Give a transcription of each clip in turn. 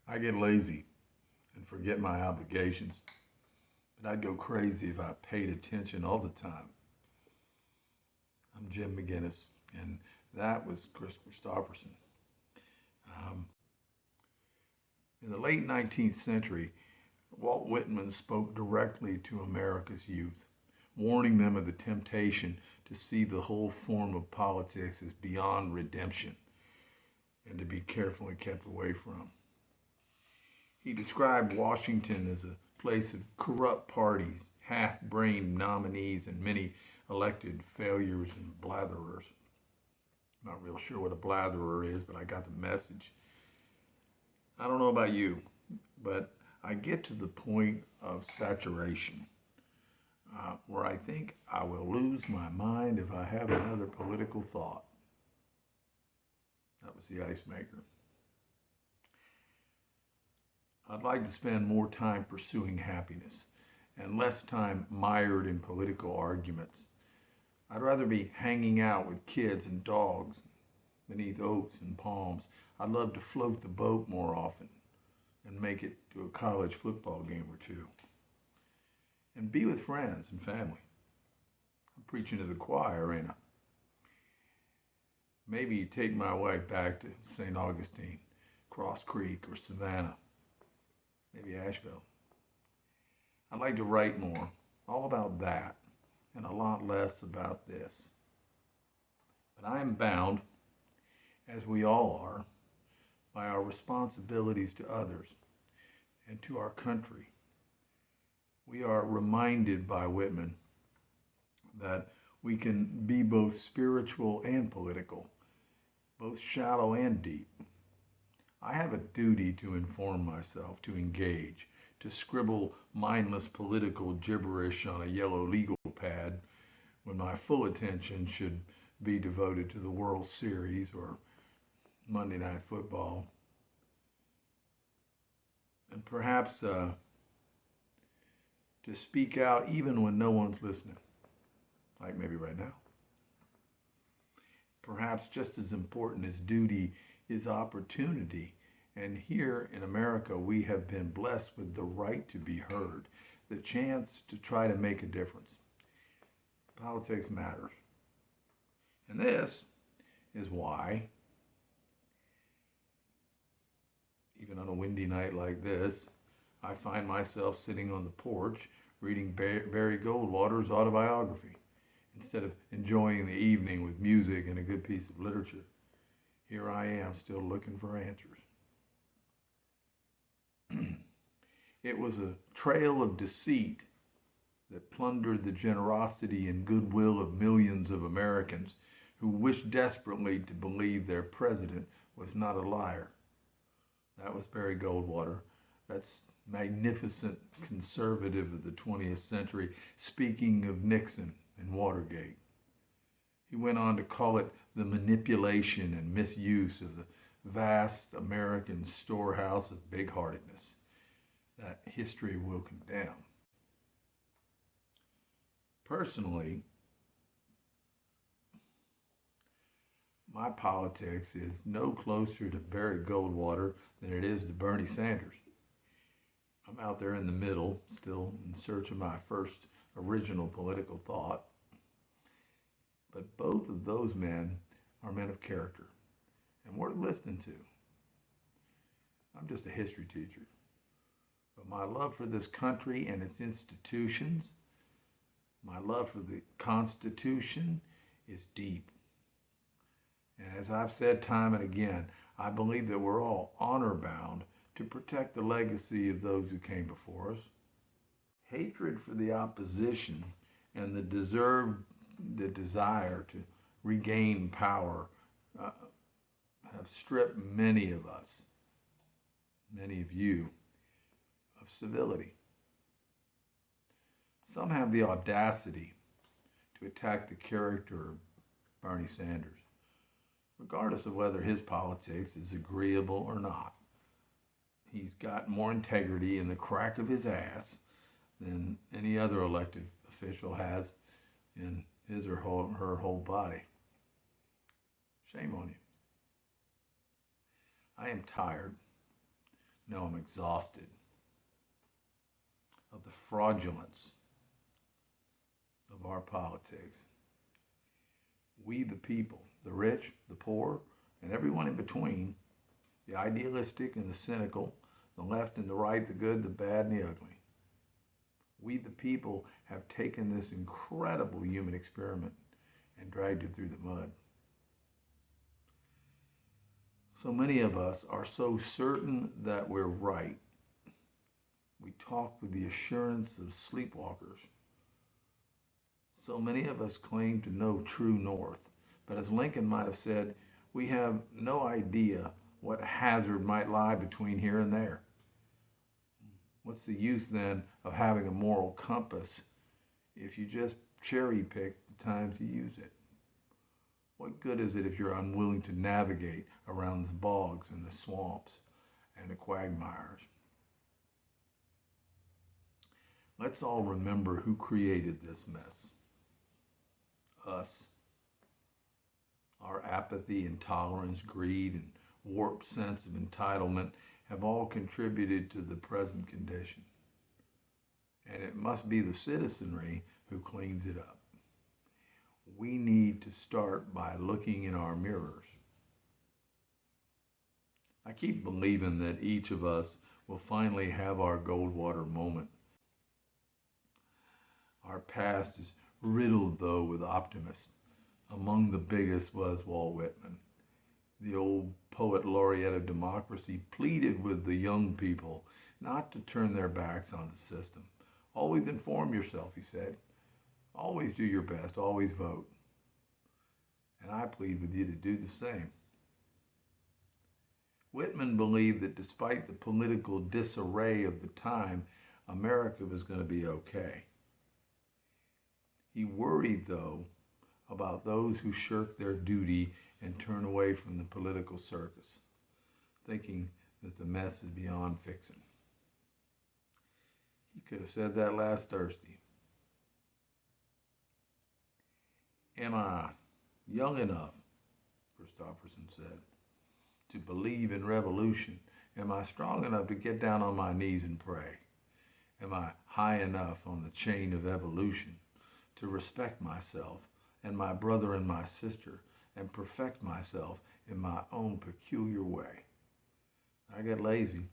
I get lazy and forget my obligations, but I'd go crazy if I paid attention all the time. I'm Jim McGinnis, and that was Chris Christopherson. Um, in the late 19th century, Walt Whitman spoke directly to America's youth, warning them of the temptation to see the whole form of politics as beyond redemption and to be carefully kept away from. He described Washington as a place of corrupt parties, half brained nominees, and many elected failures and blatherers. Not real sure what a blatherer is, but I got the message. I don't know about you, but I get to the point of saturation where I think I will lose my mind if I have another political thought. That was the ice maker. I'd like to spend more time pursuing happiness and less time mired in political arguments. I'd rather be hanging out with kids and dogs beneath oaks and palms. I'd love to float the boat more often and make it to a college football game or two. And be with friends and family. I'm preaching to the choir, ain't I? Maybe take my wife back to St. Augustine, Cross Creek, or Savannah. Maybe Asheville. I'd like to write more, all about that, and a lot less about this. But I am bound, as we all are, by our responsibilities to others and to our country. We are reminded by Whitman that we can be both spiritual and political, both shallow and deep. I have a duty to inform myself, to engage, to scribble mindless political gibberish on a yellow legal pad when my full attention should be devoted to the World Series or Monday Night Football. And perhaps to speak out even when no one's listening, like maybe right now. Perhaps just as important as duty is opportunity. And here in America, we have been blessed with the right to be heard, the chance to try to make a difference. Politics matters. And this is why, even on a windy night like this, I find myself sitting on the porch reading Barry Goldwater's autobiography instead of enjoying the evening with music and a good piece of literature. Here I am still looking for answers. It was a trail of deceit that plundered the generosity and goodwill of millions of Americans who wished desperately to believe their president was not a liar. That was Barry Goldwater. That's magnificent conservative of the 20th century, speaking of Nixon and Watergate. He went on to call it the manipulation and misuse of the vast American storehouse of big-heartedness that history will condemn. Personally, my politics is no closer to Barry Goldwater than it is to Bernie Sanders. I'm out there in the middle, still in search of my first original political thought. But both of those men are men of character and worth listening to. I'm just a history teacher. But my love for this country and its institutions, my love for the Constitution is deep. And as I've said time and again, I believe that we're all honor bound to protect the legacy of those who came before us. Hatred for the opposition and the desire to regain power have stripped many of us, many of you, of civility. Some have the audacity to attack the character of Bernie Sanders, regardless of whether his politics is agreeable or not. He's got more integrity in the crack of his ass than any other elected official has in his or her whole body. Shame on you. I am tired, No, I'm exhausted of the fraudulence of our politics. We, the people, the rich, the poor, and everyone in between, the idealistic and the cynical, the left and the right, the good, the bad, and the ugly. We, the people, have taken this incredible human experiment and dragged it through the mud. So many of us are so certain that we're right. We talk with the assurance of sleepwalkers. So many of us claim to know true north. But as Lincoln might have said, we have no idea what hazard might lie between here and there. What's the use then of having a moral compass if you just cherry pick the time to use it? What good is it if you're unwilling to navigate around the bogs and the swamps and the quagmires? Let's all remember who created this mess. Us. Our apathy, intolerance, greed, and warped sense of entitlement have all contributed to the present condition. And it must be the citizenry who cleans it up. We need to start by looking in our mirrors. I keep believing that each of us will finally have our Goldwater moment. Our past is riddled, though, with optimists. Among the biggest was Walt Whitman. The old poet laureate of democracy pleaded with the young people not to turn their backs on the system. Always inform yourself, he said. Always do your best, always vote. And I plead with you to do the same. Whitman believed that despite the political disarray of the time, America was going to be okay. He worried, though, about those who shirk their duty and turn away from the political circus, thinking that the mess is beyond fixing. He could have said that last Thursday. Am I young enough, Christopherson said, to believe in revolution? Am I strong enough to get down on my knees and pray? Am I high enough on the chain of evolution to respect myself and my brother and my sister and perfect myself in my own peculiar way? I get lazy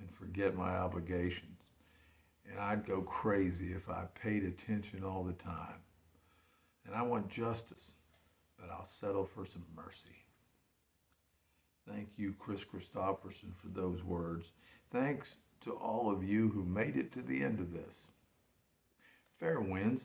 and forget my obligations, and I'd go crazy if I paid attention all the time. And I want justice, but I'll settle for some mercy. Thank you, Chris Christopherson, for those words. Thanks to all of you who made it to the end of this. Fair winds.